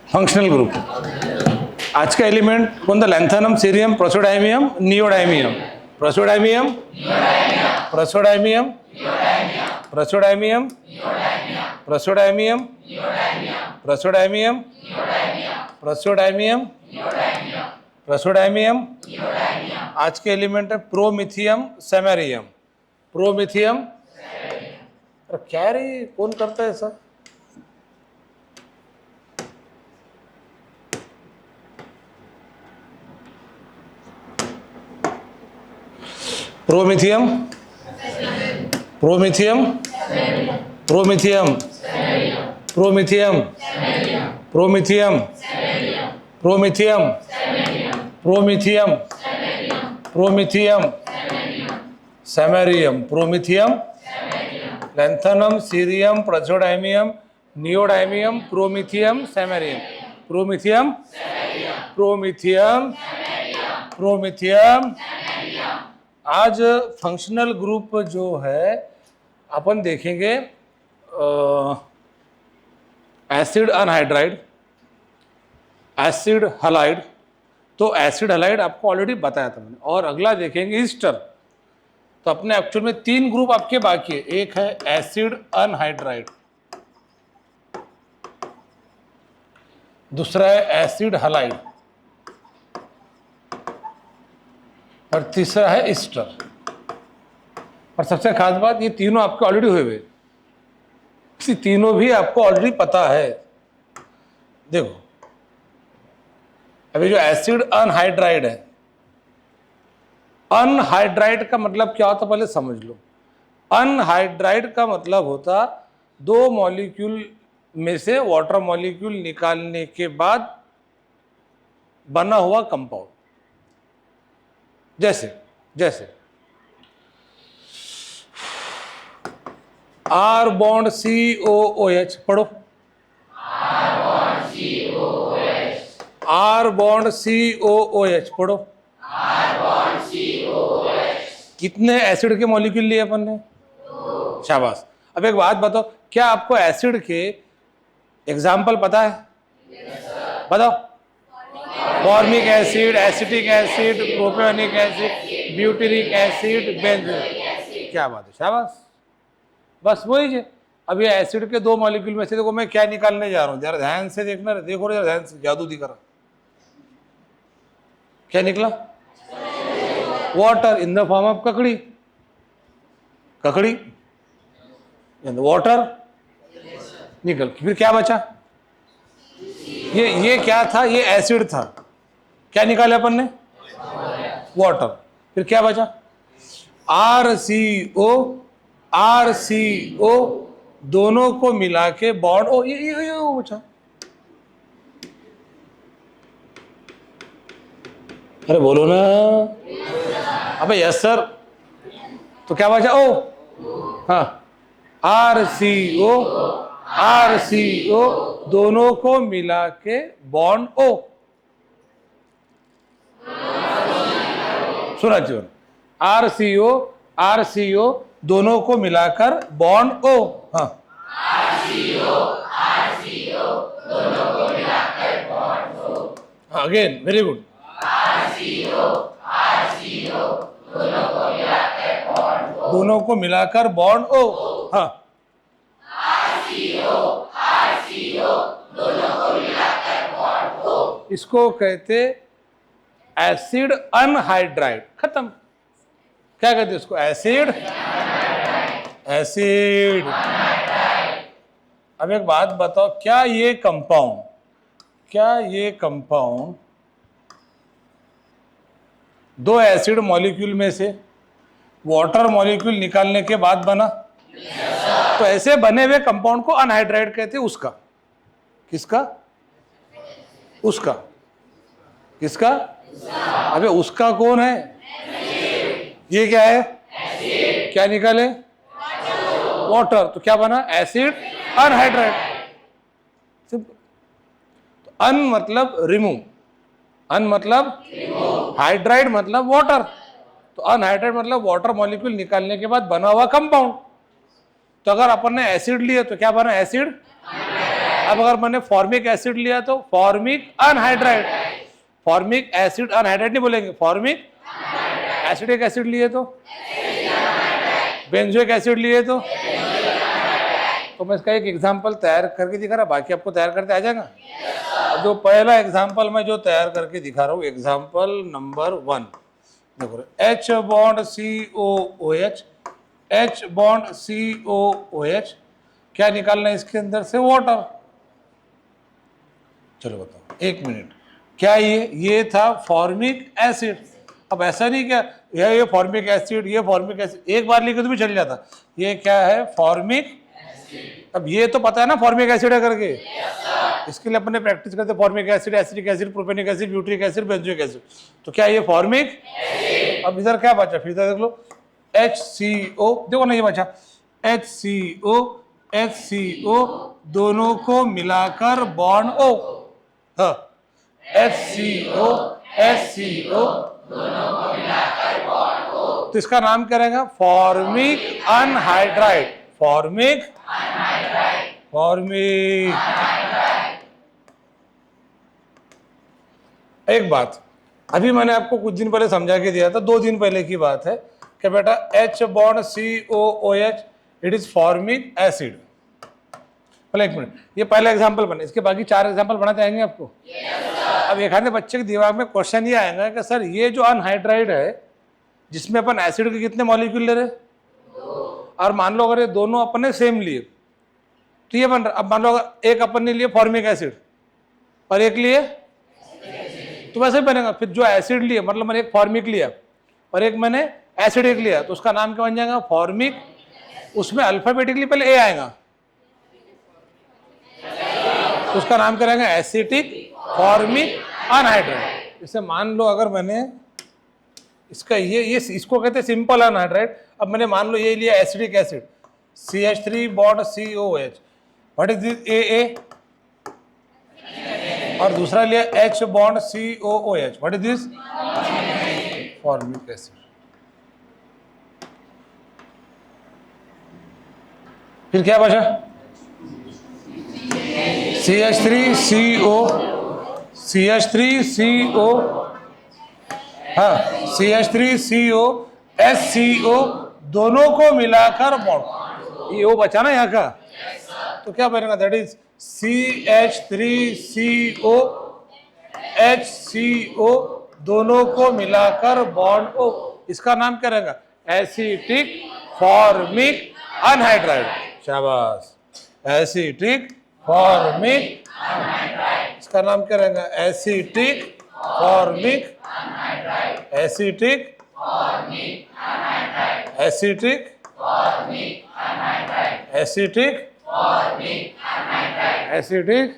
Functional group. आज का element कौन था? Lanthanum, cerium, praseodymium, neodymium. Praseodymium, praseodymium, praseodymium, praseodymium, praseodymium, praseodymium, praseodymium. आज के एलिमेंट है प्रोमिथियम, सेमेरियम। प्रोमिथियम, क्या रे कौन करता है ऐसा? Promethium, promethium, promethium, promethium, promethium, promethium, promethium, promethium, samarium. Promethium, lanthanum, cerium, praseodymium, neodymium, promethium, samarium. Promethium, promethium, promethium. आज फंक्शनल ग्रुप जो है अपन देखेंगे एसिड अनहाइड्राइड, एसिड हलाइड। तो एसिड हलाइड आपको ऑलरेडी बताया था मैंने। और अगला देखेंगे ईस्टर। तो अपने एक्चुअल में 3 ग्रुप आपके बाकी है। एक है एसिड अनहाइड्राइड, दूसरा है एसिड हलाइड, और तीसरा है ईस्टर। और सबसे खास बात, ये तीनों आपके ऑलरेडी हुए हुए, तीनों भी आपको ऑलरेडी पता है। देखो अभी जो एसिड अनहाइड्राइड है, अनहाइड्राइड का मतलब क्या होता पहले समझ लो। अनहाइड्राइड का मतलब होता 2 मॉलिक्यूल में से वाटर मॉलिक्यूल निकालने के बाद बना हुआ कंपाउंड। जैसे जैसे आर बॉन्ड COOH, पढ़ो। आर बॉन्ड COOH, पढ़ो। कितने एसिड के मॉलिक्यूल लिए अपन ने? शाबाश। अब एक बात बताओ, क्या आपको एसिड के एग्जाम्पल पता है? बताओ। Formic acid, acetic acid, propionic acid, butyric acid, benzene. क्या बात है, शाबाश। बस वही है। अब ये एसिड के 2 मॉलिक्यूल में से देखो मैं क्या निकालने जा रहा हूं, जरा ध्यान से देखना। देखो जरा ध्यान से, जादू दिख रहा। क्या निकला? Water in the form of ककड़ी। ककड़ी वाटर निकल, फिर क्या बचा? ये क्या था? ये एसिड था। क्या निकाले अपन ने? वाटर। फिर क्या बचा? RCO, RCO दोनों को मिला के बॉन्ड ओ ये बचा। अरे बोलो ना। अबे यस सर। तो क्या बचा? ओ हाँ, RCO, RCO दोनों को मिला के बॉन्ड ओ। सुना चाहिए। RCO, RCO दोनों को मिलाकर बॉन्ड ओ। हाँ, RCO, RCO दोनों को मिलाकर bond O. Again very good. RCO, RCO दोनों को मिलाकर बॉन्ड ओ। दोनों को मिलाकर बॉन्ड ओ। हाँ, RCO, RCO दोनों को मिलाकर बॉन्ड ओ। इसको कहते एसिड अनहाइड्राइड। खत्म। क्या कहते हैं इसको? Acid, acid. अब एक बात बताओ, क्या ये कंपाउंड 2 एसिड मॉलिक्यूल में से वाटर मॉलिक्यूल निकालने के बाद बना? तो ऐसे बने हुए कंपाउंड को अनहाइड्राइड कहते हैं। उसका किसका? उसका किसका? अबे उसका कौन है? ये क्या है? एसिड। क्या निकले? वाटर। तो क्या बना? Acid anhydride. सिंपल। तो अन मतलब रिमूव, अन मतलब हाइड्राइड मतलब वाटर। तो अनहाइड्राइड मतलब वाटर मॉलिक्यूल निकालने के बाद बना हुआ कंपाउंड। तो अगर अपन ने एसिड लिया तो क्या बना? एसिड अब अगर मैंने फॉर्मिक एसिड लिया तो formic anhydride, formic acid anhydride नहीं बोलेंगे, फॉर्मिक एसिडिक एसिड लिए तो, बेंजोइक एसिड लिए तो मैं इसका एक एग्जांपल तैयार करके दिखा रहा, बाकी आपको तैयार करते आ जाएगा। जो पहला एग्जांपल मैं जो तैयार करके दिखा रहा हूँ, एग्जांपल नंबर 1 देखो, H bond COOH, H bond COOH, क्या निकालना है इसके अंदर से? वाटर। चलो बताओ, 1 मिनट, क्या ये था फॉर्मिक एसिड। अब ऐसा नहीं क्या ये फॉर्मिक एसिड, ये फॉर्मिक एसिड एक बार लिखे तो भी चल जाता, ये क्या है? फॉर्मिक। अब ये तो पता है ना फॉर्मिक एसिड है करके, इसके लिए अपने प्रैक्टिस करते formic acid, acetic acid, propanoic acid, butyric acid, benzoic acid. तो क्या ये फॉर्मिक? अब इधर क्या बचा? फिर देख लो, HCO, देखो ना ये बचा HCO दोनों को मिलाकर बॉन्ड O, हाँ HCO दोनों को मिलाकर बॉन्ड O, तो इसका नाम क्या रहेगा? फॉर्मिक अनहाइड्राइड, फॉर्मिक एक बात अभी मैंने आपको कुछ दिन पहले समझा के दिया था, 2 दिन पहले की बात है कि बेटा H bond COOH it is formic acid. पहले 1 मिनट, ये पहला एग्जांपल बने, इसके बाकी 4 एग्जांपल बनाते आएंगे आपको। अब एक आधे बच्चे के दिमाग में क्वेश्चन ये आएगा कि सर ये जो अनहाइड्राइड है जिसमें अपन एसिड के कितने मॉलिक्यूल ले रहे, और मान लो अगर ये दोनों अपन ने सेम लिए तो ये बन रहा। अब मान लो अगर एक अपन ने लिए फॉर्मिक एसिड और एक लिए, तो वैसे ही बनेगा। फिर जो एसिड लिए, मतलब मैंने एक फॉर्मिक लिया और एक मैंने एसिडिक लिया, तो उसका नाम क्या बन जाएगा? फॉर्मिक। उसमें अल्फाबेटिकली पहले ए आएगा, तो उसका नाम क्या रहेगा? Acetic formic anhydride. जैसे मान लो अगर मैंने इसका ये इसको कहते हैं सिंपल अनहाइड्राइड। अब मैंने मान लो ये लिया acidic acid CH3 bond COH, what is this? AA। और दूसरा लिया H bond COOH, what is this? Formic acid. फिर क्या बचा? CH3CO, हाँ CH3CO HCO दोनों को मिलाकर बॉन्ड, ये O बचा ना यहाँ का, तो क्या बनेगा? दैट इज CH3CO HCO दोनों को मिलाकर बॉन्ड O, इसका नाम क्या रहेगा? Acetic formic anhydride. शाबाश, एसिटिक फॉर्मिक, इसका नाम क्या रहेगा? Acetic formic, acetic acetic acetic acetic.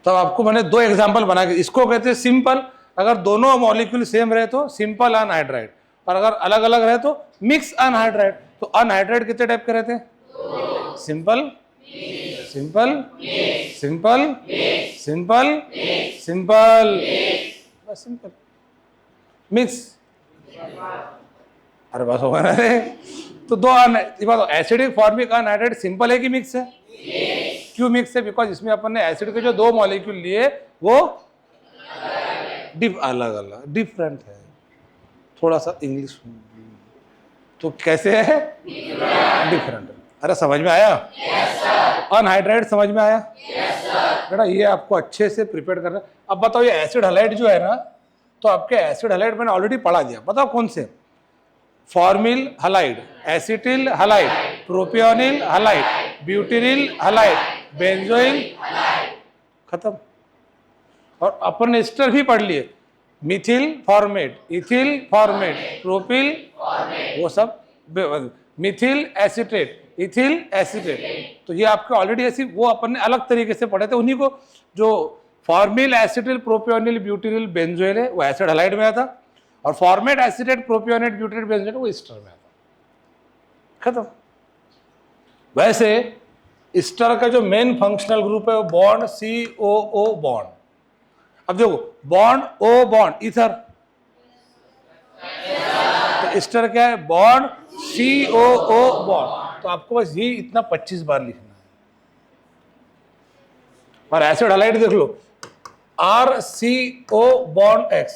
तो आपको मैंने 2 एग्जांपल बना के, इसको कहते हैं सिंपल, अगर दोनों मॉलिक्यूल सेम रहे तो सिंपल अनहाइड्राइड, और अगर अलग अलग रहे तो मिक्स अनहाइड्राइड। तो अनहाइड्राइड कितने टाइप के रहते हैं? Simple, simple, simple, simple, simple, बस सिंपल। मिक्स, अरे बस होगा ना रे। तो 2 एसिडिक फॉर्मिक अनहाइड्राइड सिंपल है कि मिक्स है? क्यों मिक्स है? बिकॉज इसमें अपन ने एसिड के जो 2 मॉलिक्यूल लिए वो अलग अलग डिफरेंट है। थोड़ा सा इंग्लिश तो कैसे है? डिफरेंट। अरे समझ में आया? अनहाइड्राइड समझ में आया? बेटा ये आपको अच्छे से प्रिपेयर करना। अब बताओ ये एसिड हैलाइड जो है ना, तो आपके एसिड हैलाइड मैंने ऑलरेडी पढ़ा दिया, बताओ कौन से? Formyl halide, acetyl halide, propionyl halide, butyryl halide, benzoyl, खत्म। और अपन ने एस्टर भी पढ़ लिए, methyl formate, ethyl formate, propyl, वो सब मिथिल एसिटेट, इथिल एसिटेट। तो ये आपके ऑलरेडी ऐसी वो अपन ने अलग तरीके से पढ़े थे, उन्हीं को जो फॉर्मिल एसिटिल प्रोपियोनिल ब्यूटेरिल बेंजोइल है वो एसिड हैलाइड में आता, और फॉर्मेट एसिटेट प्रोपियोनेट ब्यूटेरेट बेंजोइल वो एस्टर में आता। खत्म। वैसे एस्टर का जो मेन फंक्शनल ग्रुप है वो बॉन्ड COO बॉन्ड। अब देखो बॉन्ड O बॉन्ड इथर, तो एस्टर क्या है? Bond COO bond. तो आपको बस ये इतना 25 बार लिखना है। और एसिड हैलाइड देख लो, RCO बॉन्ड X,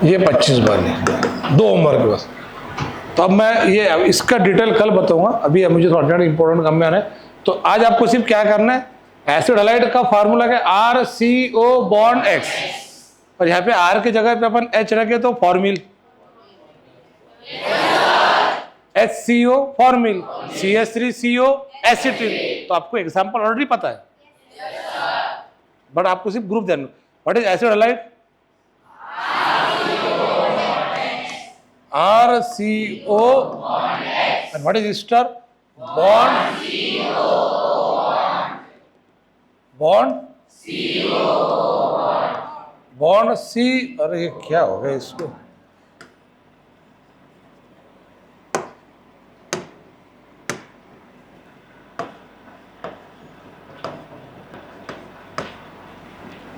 ये 25 बार लिखना है, 2 होमवर्क के बस। तो अब मैं ये इसका डिटेल कल बताऊंगा, अभी मुझे थोड़ा इंपॉर्टेंट काम में आना है। तो आज आपको सिर्फ क्या करना है, एसिड हैलाइड का फार्मूला क्या है, RCO बॉन्ड X, और यहाँ पे R की जगह पे अपन H रखे तो formal, HCO formal, CH3CO acetyl. तो आपको एग्जांपल ऑलरेडी पता है, बट आपको सिर्फ ग्रुप देना। What is acid halide, RCO, and what is ester, bond C। अरे ये क्या हो गया इसको,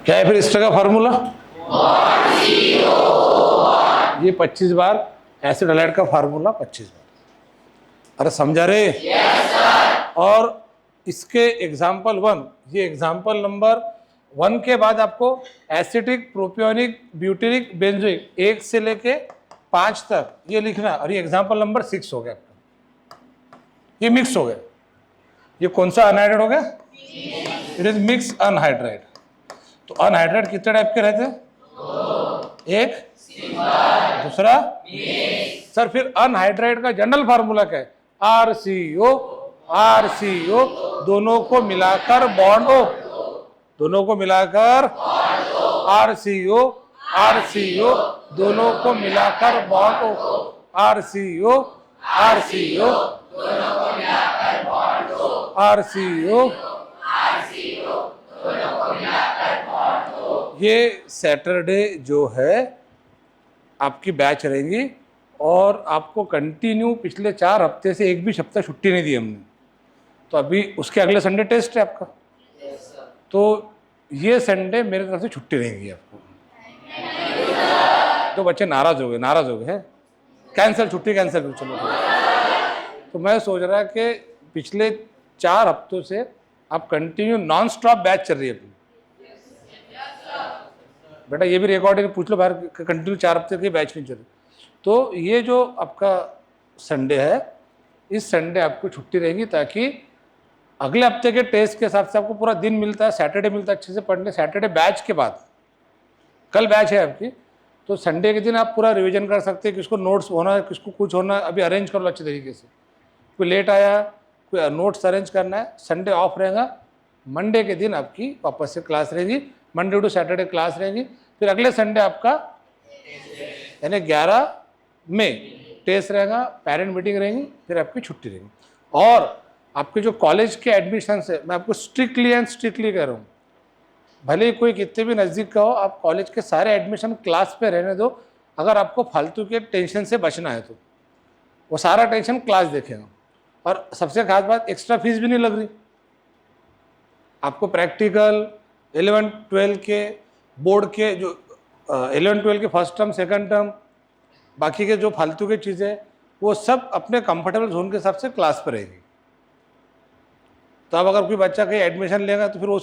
क्या है फिर ester का फॉर्मूला, ये 25 बार एसिड हैलाइड का फार्मूला 25 बार। अरे समझा रहे? yes, sir। और इसके एग्जाम्पल 1, ये एग्जाम्पल नंबर 1 के बाद आपको एसिटिक, प्रोपियोनिक, ब्यूटेरिक, बेंजोइक 1 से लेके 5 तक ये लिखना। और ये एग्जाम्पल नंबर 6 हो गया आपका, ये मिक्स हो गया। ये कौन सा अनहाइड्रेट हो गया, इट इज मिक्स अनहाइड्रेट। तो अनहाइड्रेट कितने टाइप के रहते हैं, एक, दूसरा, सर फिर अनहाइड्रेट का जनरल फार्मूला क्या है, RCO दोनों को मिलाकर बॉन्ड O, दोनों को मिलाकर RCO दोनों को मिलाकर बॉन्ड O, RCO दोनों को मिलाकर बॉन्ड O, दोनों को मिलाकर बॉन्ड O। ये सैटरडे जो है आपकी बैच रहेगी, और आपको कंटिन्यू पिछले 4 हफ्ते से एक भी हफ्ता छुट्टी नहीं दी हमने। तो अभी उसके अगले संडे टेस्ट है आपका, तो ये संडे मेरे तरफ से छुट्टी रहेगी आपको। तो बच्चे नाराज हो गए हैं, कैंसिल, छुट्टी कैंसिल, चलो। तो मैं सोच रहा कि पिछले 4 हफ्तों से आप कंटिन्यू नॉन स्टॉप बैच चल रही है अपनी। बेटा ये भी रिकॉर्ड है, पूछ लो बाहर, कंटिन्यू 4 हफ्ते की बैच नहीं चल रही। तो ये जो आपका संडे है, इस संडे आपको छुट्टी रहेगी, ताकि अगले हफ्ते के टेस्ट के हिसाब से आपको पूरा दिन मिलता है, सैटरडे मिलता है अच्छे से पढ़ने। सैटरडे बैच के बाद, कल बैच है आपकी, तो संडे के दिन आप पूरा रिवीजन कर सकते हैं, किसको नोट्स होना है, किसको कुछ होना है, अभी अरेंज कर लो अच्छे तरीके से। कोई लेट आया, कोई नोट्स अरेंज करना है, संडे ऑफ रहेगा, मंडे के दिन आपकी वापस से क्लास रहेगी, मंडे टू सैटरडे क्लास रहेगी। फिर अगले संडे आपका यानी 11 मई टेस्ट रहेगा, पेरेंट मीटिंग रहेगी, फिर आपकी छुट्टी रहेगी। और आपके जो कॉलेज के एडमिशन है, मैं आपको स्ट्रिक्टली कह रहा हूँ, भले ही कोई कितने भी नज़दीक का हो, आप कॉलेज के सारे एडमिशन क्लास पे रहने दो। अगर आपको फालतू के टेंशन से बचना है तो वो सारा टेंशन क्लास देखेगा। और सबसे खास बात, एक्स्ट्रा फीस भी नहीं लग रही आपको। प्रैक्टिकल 11-12 के बोर्ड के जो 11-12 के फर्स्ट टर्म, सेकंड टर्म, बाकी के जो फालतू की चीज़ें, वो सब अपने कंफर्टेबल जोन के हिसाब से क्लास पर रहेगी। तो अब अगर कोई बच्चा कहीं एडमिशन लेगा तो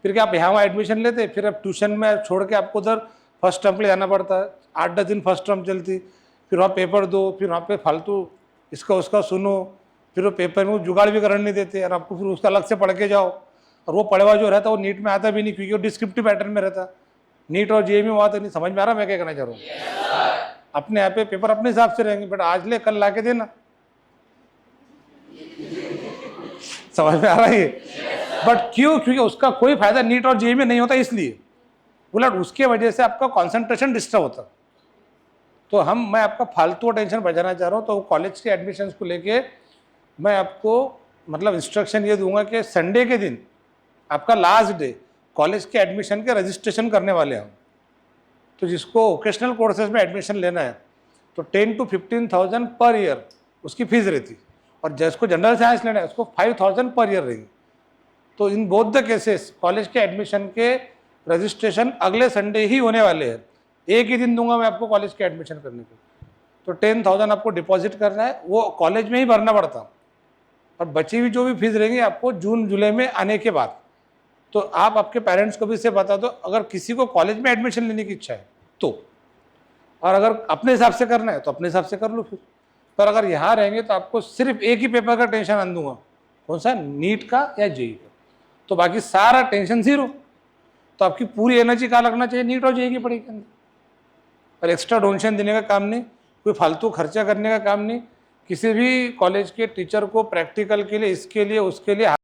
फिर क्या आप यहाँ एडमिशन लेते, फिर अब ट्यूशन में छोड़ के आपको उधर फर्स्ट टर्म के लिए जाना पड़ता है। 8-10 दिन फर्स्ट टर्म चलती, फिर वहाँ पेपर दो, फिर वहाँ पे फालतू इसका उसका सुनो, फिर वो पेपर में जुगाड़ भी करने नहीं देते, और आपको फिर उसका अलग से पढ़ के जाओ। और वो पढ़वा जो रहता है वो नीट में आता भी नहीं, क्योंकि वो डिस्क्रिप्टिव पैटर्न में रहता। नीट और जेईई में वो आता नहीं। समझ में आ रहा मैं क्या कहना चाह रहा हूँ? अपने यहाँ पे पेपर अपने हिसाब से रहेंगे, बट आज ले कल ला के देना। समझ में आ रहा है? बट क्यों? क्योंकि उसका कोई फायदा नीट और जेईई में नहीं होता, इसलिए उलट उसके वजह से आपका कंसंट्रेशन डिस्टर्ब होता। तो मैं आपका फालतू टेंशन बचाना चाह रहा हूँ। तो कॉलेज के एडमिशन को लेके मैं आपको मतलब इंस्ट्रक्शन ये दूंगा कि संडे के दिन आपका लास्ट डे, कॉलेज के एडमिशन के रजिस्ट्रेशन करने वाले हैं हम। तो जिसको वोकेशनल कोर्सेज में एडमिशन लेना है तो 10 to 15,000 पर ईयर उसकी फीस रहती, और जिसको जनरल साइंस लेना है उसको 5,000 पर ईयर रहेगी। तो in both the cases college के एडमिशन के रजिस्ट्रेशन अगले संडे ही होने वाले हैं। एक ही दिन दूंगा मैं आपको कॉलेज के एडमिशन करने को। तो 10,000 आपको डिपॉजिट करना है, वो कॉलेज में ही भरना पड़ता, और बची हुई जो भी फीस रहेंगी आपको जून जुलाई में आने के बाद। तो आप आपके पेरेंट्स को भी इसे बता दो, अगर किसी को कॉलेज में एडमिशन लेने की इच्छा है तो, और अगर अपने हिसाब से करना है तो अपने हिसाब से कर लो फिर। पर अगर यहाँ रहेंगे तो आपको सिर्फ एक ही पेपर का टेंशन आन दूंगा, कौन सा, नीट का या जेई का। तो बाकी सारा टेंशन जीरो। तो आपकी पूरी एनर्जी कहाँ लगना चाहिए, नीट और जेई की पढ़ाई के अंदर। और एक्स्ट्रा डोनेशन देने का काम नहीं, कोई फालतू खर्चा करने का काम नहीं, किसी भी कॉलेज के टीचर को प्रैक्टिकल के लिए, इसके लिए, उसके लिए